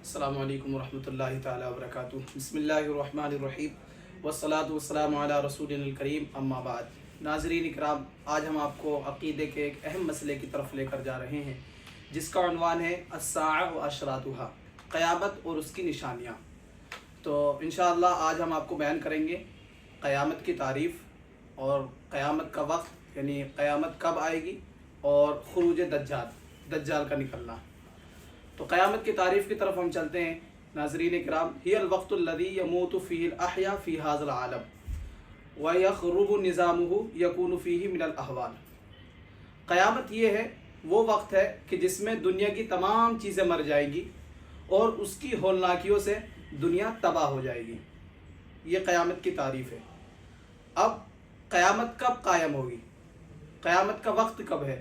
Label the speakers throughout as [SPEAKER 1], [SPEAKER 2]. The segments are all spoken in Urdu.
[SPEAKER 1] السلام علیکم ورحمۃ اللہ تعالیٰ وبرکاتہ۔ بسم اللہ الرحمن الرحیم والصلاة والسلام علی رسول الکریم، اما بعد۔ ناظرین اکرام، آج ہم آپ کو عقیدے کے ایک اہم مسئلے کی طرف لے کر جا رہے ہیں جس کا عنوان ہے الساعہ و اشراطھا، قیامت اور اس کی نشانیاں۔ تو انشاءاللہ آج ہم آپ کو بیان کریں گے قیامت کی تعریف اور قیامت کا وقت، یعنی قیامت کب آئے گی، اور خروج دجال کا نکلنا۔ تو قیامت کی تعریف کی طرف ہم چلتے ہیں۔ ناظرین کرام، ہی الوقت الذی یموت فیہ الاحیاء فی ھذا العالم ویخرب نظامہ یکون فیہ من الاحوال۔ قیامت یہ ہے، وہ وقت ہے کہ جس میں دنیا کی تمام چیزیں مر جائیں گی اور اس کی ہولناکیوں سے دنیا تباہ ہو جائے گی۔ یہ قیامت کی تعریف ہے۔ اب قیامت کب قائم ہوگی، قیامت کا وقت کب ہے؟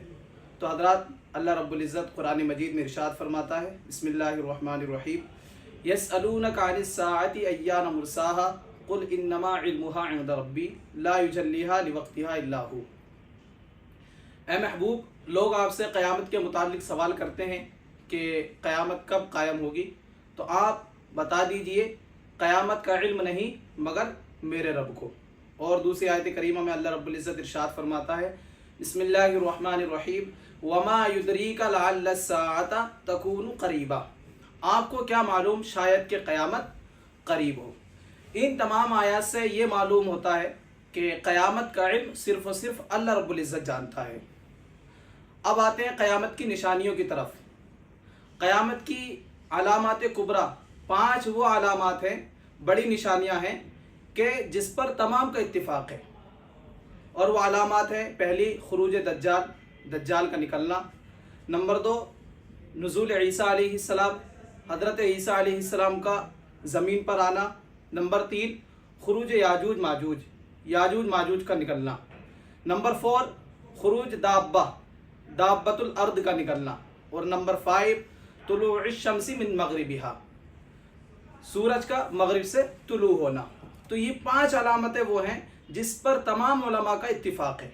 [SPEAKER 1] تو حضرات، اللہ رب العزت قرآن مجید میں ارشاد فرماتا ہے، بسم اللہ الرحمن الرحیم، یسألونک عن الساعۃ ایان مرساها قل انما علمها عند ربی لا یجلیها لوقتها الا هو۔ اے محبوب، لوگ آپ سے قیامت کے متعلق سوال کرتے ہیں کہ قیامت کب قائم ہوگی، تو آپ بتا دیجئے قیامت کا علم نہیں مگر میرے رب کو۔ اور دوسری آیت کریمہ میں اللہ رب العزت ارشاد فرماتا ہے، بسم اللہ الرحمن الرحیم، وما یدریک لعل الساعۃ تکون قریبا۔ آپ کو کیا معلوم شاید کہ قیامت قریب ہو۔ ان تمام آیات سے یہ معلوم ہوتا ہے کہ قیامت کا علم صرف و صرف اللہ رب العزت جانتا ہے۔ اب آتے ہیں قیامت کی نشانیوں کی طرف۔ قیامت کی علامات کبریٰ، 5 وہ علامات ہیں، بڑی نشانیاں ہیں کہ جس پر تمام کا اتفاق ہے، اور وہ علامات ہیں: پہلی، خروج دجال کا نکلنا۔ نمبر 2، نزول عیسیٰ علیہ السلام، حضرت عیسیٰ علیہ السلام کا زمین پر آنا۔ نمبر 3، خروج یاجوج ماجوج کا نکلنا۔ نمبر 4، خروج دابۃ الارض کا نکلنا۔ اور نمبر 5، طلوع الشمس من مغربہا، سورج کا مغرب سے طلوع ہونا۔ تو یہ 5 علامتیں وہ ہیں جس پر تمام علماء کا اتفاق ہے۔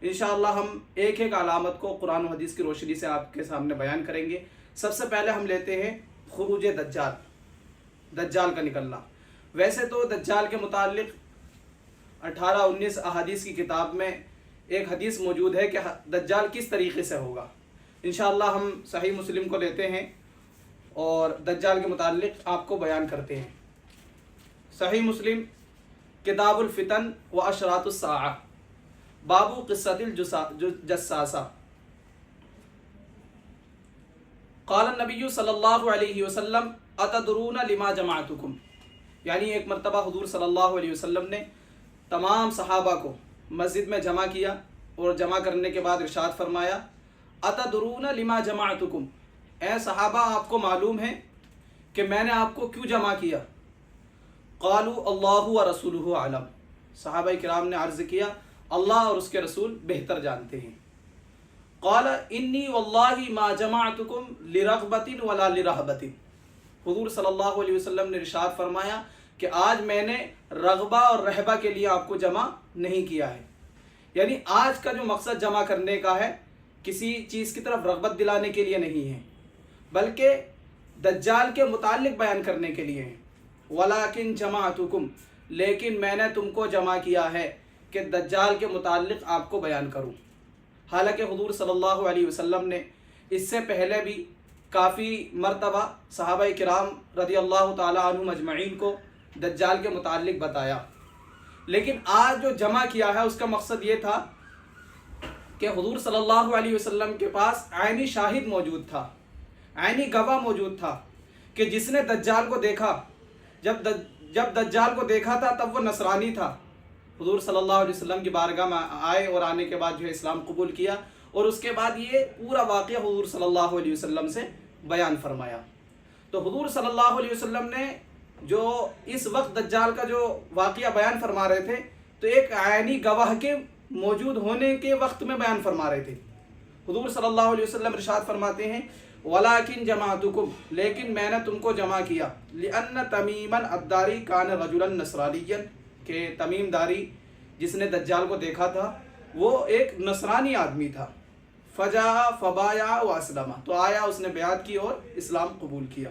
[SPEAKER 1] انشاءاللہ ہم ایک ایک علامت کو قرآن و حدیث کی روشنی سے آپ کے سامنے بیان کریں گے۔ سب سے پہلے ہم لیتے ہیں خروج دجال کا نکلنا۔ ویسے تو دجال کے متعلق 18-19 احادیث کی کتاب میں ایک حدیث موجود ہے کہ دجال کس طریقے سے ہوگا۔ انشاءاللہ ہم صحیح مسلم کو لیتے ہیں اور دجال کے متعلق آپ کو بیان کرتے ہیں۔ صحیح مسلم کتاب الفتن و اشراط الساعہ، باب قصۃ الجساسہ۔ قال النبی صلی اللہ علیہ وسلم اتدرون لما جمعتکم، یعنی ایک مرتبہ حضور صلی اللہ علیہ وسلم نے تمام صحابہ کو مسجد میں جمع کیا اور جمع کرنے کے بعد ارشاد فرمایا، اتدرون لما جمعتکم، اے صحابہ آپ کو معلوم ہے کہ میں نے آپ کو کیوں جمع کیا؟ قالوا اللہ ورسولہ اعلم، صحابہ کرام نے عرض کیا اللہ اور اس کے رسول بہتر جانتے ہیں۔ قال انی واللہ ما جمعتکم لرغبۃ ولا لرہبۃ، حضور صلی اللہ علیہ وسلم نے ارشاد فرمایا کہ آج میں نے رغبہ اور رہبہ کے لیے آپ کو جمع نہیں کیا ہے، یعنی آج کا جو مقصد جمع کرنے کا ہے کسی چیز کی طرف رغبت دلانے کے لیے نہیں ہے، بلکہ دجال کے متعلق بیان کرنے کے لیے ہے۔ ولیکن جمعتکم، لیکن میں نے تم کو جمع کیا ہے کہ دجال کے متعلق آپ کو بیان کروں۔ حالانکہ حضور صلی اللہ علیہ وسلم نے اس سے پہلے بھی کافی مرتبہ صحابہ کرام رضی اللہ تعالیٰ عنہم اجمعین کو دجال کے متعلق بتایا، لیکن آج جو جمع کیا ہے اس کا مقصد یہ تھا کہ حضور صلی اللہ علیہ وسلم کے پاس عینی شاہد موجود تھا، عینی گواہ موجود تھا کہ جس نے دجال کو دیکھا، جب دجال کو دیکھا تھا تب وہ نصرانی تھا، حضور صلی اللہ علیہ وسلم کی بارگاہ میں آئے اور آنے کے بعد جو ہے اسلام قبول کیا، اور اس کے بعد یہ پورا واقعہ حضور صلی اللہ علیہ وسلم سے بیان فرمایا۔ تو حضور صلی اللہ علیہ وسلم نے جو اس وقت دجال کا جو واقعہ بیان فرما رہے تھے تو ایک عینی گواہ کے موجود ہونے کے وقت میں بیان فرما رہے تھے۔ حضور صلی اللہ علیہ وسلم ارشاد فرماتے ہیں، ولیکن جمعتکم، لیکن میں نے تم کو جمع کیا، لأن تمیما الداری کان رجلا نصرانیا، کہ تمیم داری جس نے دجال کو دیکھا تھا وہ ایک نصرانی آدمی تھا۔ فجاء فبايع واسلم، تو آیا، اس نے بیعت کی اور اسلام قبول کیا۔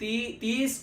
[SPEAKER 1] 30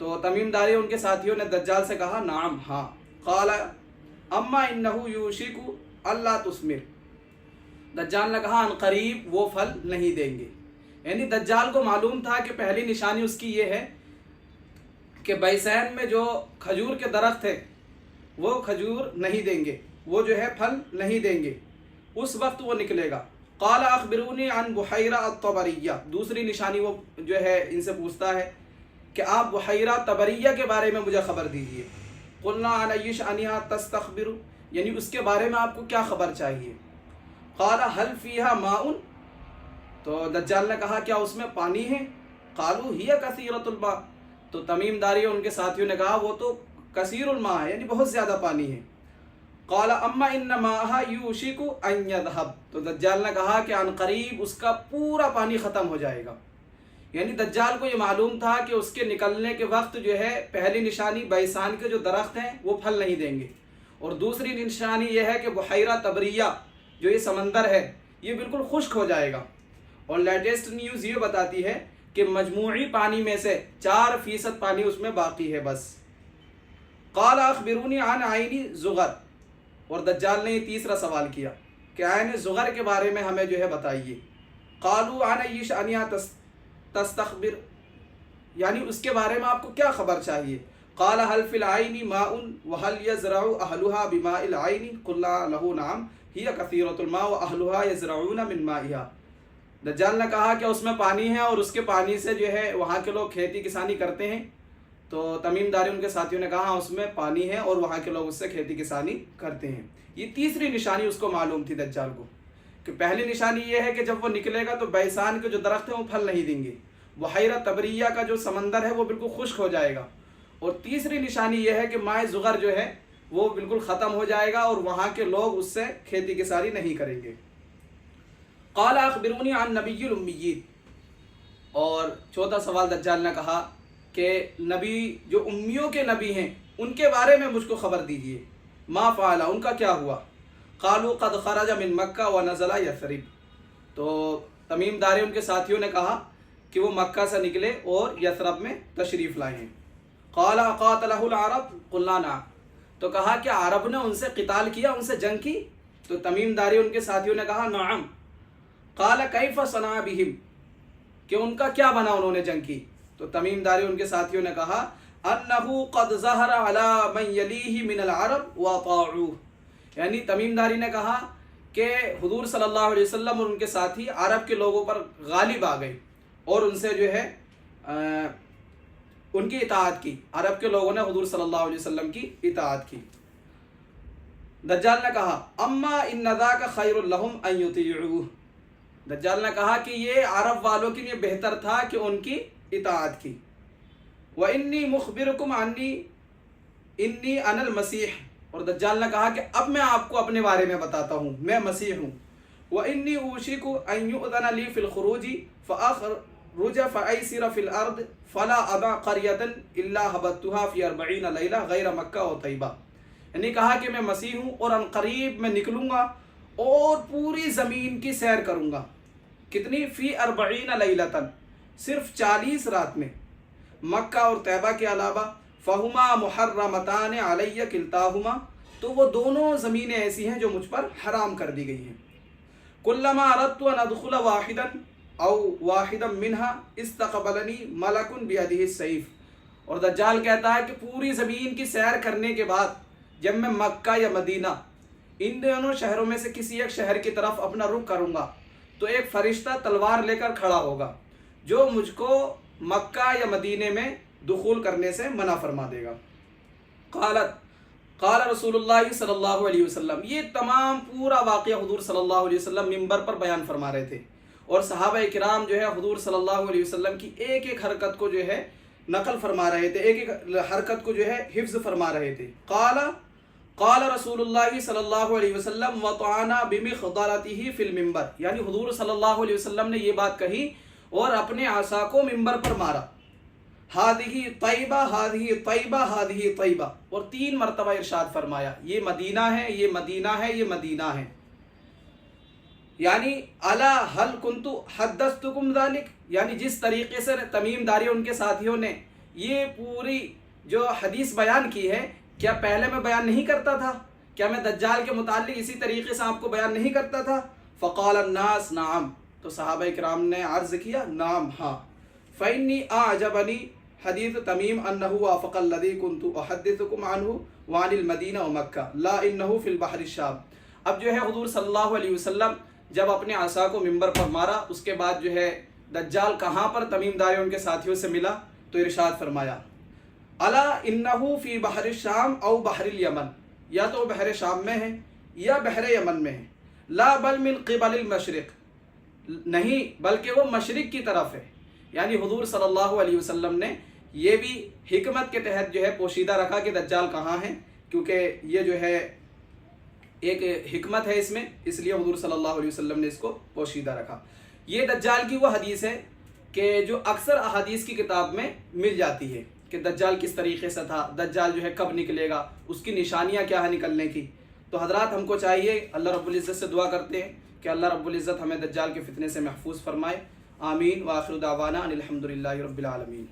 [SPEAKER 1] تو تمیم داری ان کے ساتھیوں نے دجال سے کہا نعم ہاں. قال اما انه یوشک اللہ تثمر. دجال نے کہا ان قریب وہ پھل نہیں دیں گے. یعنی دجال کو معلوم تھا کہ پہلی نشانی اس کی یہ ہے کہ بیسین میں جو کھجور کے درخت ہیں وہ کھجور نہیں دیں گے، وہ جو ہے پھل نہیں دیں گے، اس وقت وہ نکلے گا. قال اخبرونی عن بحیرہ الطبریہ. دوسری نشانی وہ جو ہے ان سے پوچھتا ہے کہ آپ بحیرہ طبریہ کے بارے میں مجھے خبر دیجئے. قلنا عن ای شأنہا تستخبر، یعنی اس کے بارے میں آپ کو کیا خبر چاہیے. قال هل فیہا ماء، تو دجال نے کہا کیا اس میں پانی ہے. قالوا ہی کثیرۃ الماء، تو تمیم داری اور ان کے ساتھیوں نے کہا وہ تو کثیر الماء ہے، یعنی بہت زیادہ پانی ہے. قال اما ان ماءها یوشک ان یذهب، تو دجال نے کہا کہ عن قریب اس کا پورا پانی ختم ہو جائے گا. یعنی دجال کو یہ معلوم تھا کہ اس کے نکلنے کے وقت جو ہے پہلی نشانی بیسان کے جو درخت ہیں وہ پھل نہیں دیں گے، اور دوسری نشانی یہ ہے کہ بحیرہ طبریہ جو یہ سمندر ہے یہ بالکل خشک ہو جائے گا. اور لیٹسٹ نیوز یہ بتاتی ہے کہ مجموعی پانی میں سے 4% پانی اس میں باقی ہے بس. قال اخبرونی عن عین زغر، اور دجال نے یہ تیسرا سوال کیا کہ عین زغر کے بارے میں ہمیں جو ہے بتائیے. قالوا عن ای شأنہا تستخبر، یعنی اس کے بارے میں آپ کو کیا خبر چاہیے. قال هل فی العین ماء وهل یزرع اہلها بماء العین قلنا له نعم ہی کثیرۃ الماء واہلها یزرعون من مائها. دجال نے کہا کہ اس میں پانی ہے اور اس کے پانی سے جو ہے وہاں کے لوگ کھیتی کسانی کرتے ہیں. تو تمیم داری ان کے ساتھیوں نے کہا اس میں پانی ہے اور وہاں کے لوگ اس سے کھیتی کسانی کرتے ہیں. یہ تیسری نشانی اس کو معلوم تھی دجال کو کہ پہلی نشانی یہ ہے کہ جب وہ نکلے گا تو بیسان کے جو درخت ہیں وہ پھل نہیں دیں گے، بحیرہ طبریہ کا جو سمندر ہے وہ بالکل خشک ہو جائے گا، اور تیسری نشانی یہ ہے کہ مائع زغر جو ہے وہ بالکل ختم ہو جائے گا اور وہاں کے لوگ اس سے کھیتی کسانی نہیں کریں گے. قال اخبرونی عن نبی الامیین، اور چوتھا سوال دجال نے کہا کہ نبی جو امیوں کے نبی ہیں ان کے بارے میں مجھ کو خبر دیجئے. ما فعل، ان کا کیا ہوا. قالوا قد خرج من مکہ ونزل یثرب، تو تمیم داری ان کے ساتھیوں نے کہا کہ وہ مکہ سے نکلے اور یثرب میں تشریف لائے ہیں. قال اقاتلہ العرب قلنا نعم، تو کہا کہ عرب نے ان سے قتال کیا، ان سے جنگ کی. تو تمیم داری ان کے ساتھیوں نے کہا نعم. قال کیف صنع بہم، کہ ان کا کیا بنا انہوں نے جنگ کی. تو تمیم داری ان کے ساتھیوں نے کہا انہ قد ظہر علی من یلیہ من العرب واطاعوہ، یعنی تمیم داری نے کہا کہ حضور صلی اللہ علیہ وسلم اور ان کے ساتھی عرب کے لوگوں پر غالب آ گئے اور ان سے جو ہے ان کی اطاعت کی. عرب کے لوگوں نے حضور صلی اللہ علیہ وسلم کی اطاعت کی. دجال نے کہا اما ان ذاک خیر لہم ان یطیعوہ، دجال نے کہا کہ یہ عرب والوں کے لیے بہتر تھا کہ ان کی اطاعت کی. وانی مخبرکم انی انا المسیح، اور دجال نے کہا کہ اب میں آپ کو اپنے بارے میں بتاتا ہوں، میں مسیح ہوں. وانی اوشک ان یؤذن لی فی الخروج فاخرج فایسر فی الارض فلا ابا قریۃ الا حبتها فی 40 لیلہ غیر مکہ و طیبہ، یعنی کہا کہ میں مسیح ہوں اور ان قریب میں نکلوں گا اور پوری زمین کی سیر کروں گا. کتنی؟ فی 40 لیلۃ، صرف 40 رات میں، مکہ اور طیبہ کے علاوہ. فہما محرمتان علی کلتاہما، تو وہ دونوں زمینیں ایسی ہیں جو مجھ پر حرام کر دی گئی ہیں. کلما اردت ان ادخل واحدا او واحدا منها استقبلنی ملک بیدہ السیف، اور دجال کہتا ہے کہ پوری زمین کی سیر کرنے کے بعد جب میں مکہ یا مدینہ ان دونوں شہروں میں سے کسی ایک شہر کی طرف اپنا رخ کروں گا تو ایک فرشتہ تلوار لے کر کھڑا ہوگا جو مجھ کو مکہ یا مدینے میں دخول کرنے سے منع فرما دے گا. قال رسول اللہ صلی اللہ علیہ وسلم، یہ تمام پورا واقعہ حضور صلی اللہ علیہ وسلم ممبر پر بیان فرما رہے تھے، اور صحابہ کرام جو ہے حضور صلی اللہ علیہ وسلم کی ایک ایک حرکت کو جو ہے نقل فرما رہے تھے، ایک ایک حرکت کو جو ہے حفظ فرما رہے تھے. قال رسول اللہ صلی اللہ علیہ وسلم وطعنا بمخضرته فی المنبر، یعنی حضور صلی اللہ علیہ وسلم نے یہ بات کہی اور اپنے عصا کو منبر پر مارا. ہادہی طیبہ ہادہی طیبہ ہادہی طیبہ، اور 3 مرتبہ ارشاد فرمایا یہ مدینہ ہے، یہ مدینہ ہے، یہ مدینہ ہے. یعنی الا هل كنت حدثتكم ذلك، یعنی جس طریقے سے تمیم داری ان کے ساتھیوں نے یہ پوری جو حدیث بیان کی ہے کیا پہلے میں بیان نہیں کرتا تھا؟ کیا میں دجال کے متعلق اسی طریقے سے آپ کو بیان نہیں کرتا تھا؟ فقال الناس نعم، تو صحابہ کرام نے عرض کیا نعم ہاں. فإني أعجبني حدیث تمیم انه وافق الذي كنت احدثكم عنه وعن المدینہ ومکہ لا انه في البحر الشام. اب جو ہے حضور صلی اللہ علیہ وسلم جب اپنے عصا کو منبر پر مارا، اس کے بعد جو ہے دجال کہاں پر تمیم دار ان کے ساتھیوں سے ملا، تو ارشاد فرمایا الا انه في بحر الشام او بحر الیمن، یا تو بحر شام میں ہے یا بحر یمن میں ہے. لا بل من قبل المشرق، نہیں بلکہ وہ مشرق کی طرف ہے. یعنی حضور صلی اللہ علیہ وسلم نے یہ بھی حکمت کے تحت جو ہے پوشیدہ رکھا کہ دجال کہاں ہے، کیونکہ یہ جو ہے ایک حکمت ہے اس میں، اس لیے حضور صلی اللہ علیہ وسلم نے اس کو پوشیدہ رکھا. یہ دجال کی وہ حدیث ہے کہ جو اکثر احادیث کی کتاب میں مل جاتی ہے کہ دجال کس طریقے سے تھا، دجال جو ہے کب نکلے گا، اس کی نشانیاں کیا ہیں نکلنے کی. تو حضرات ہم کو چاہیے، اللہ رب العزت سے دعا کرتے ہیں کہ اللہ رب العزت ہمیں دجال کے فتنے سے محفوظ فرمائے. آمین. وآخر دعوانا ان الحمد للہ رب العالمین.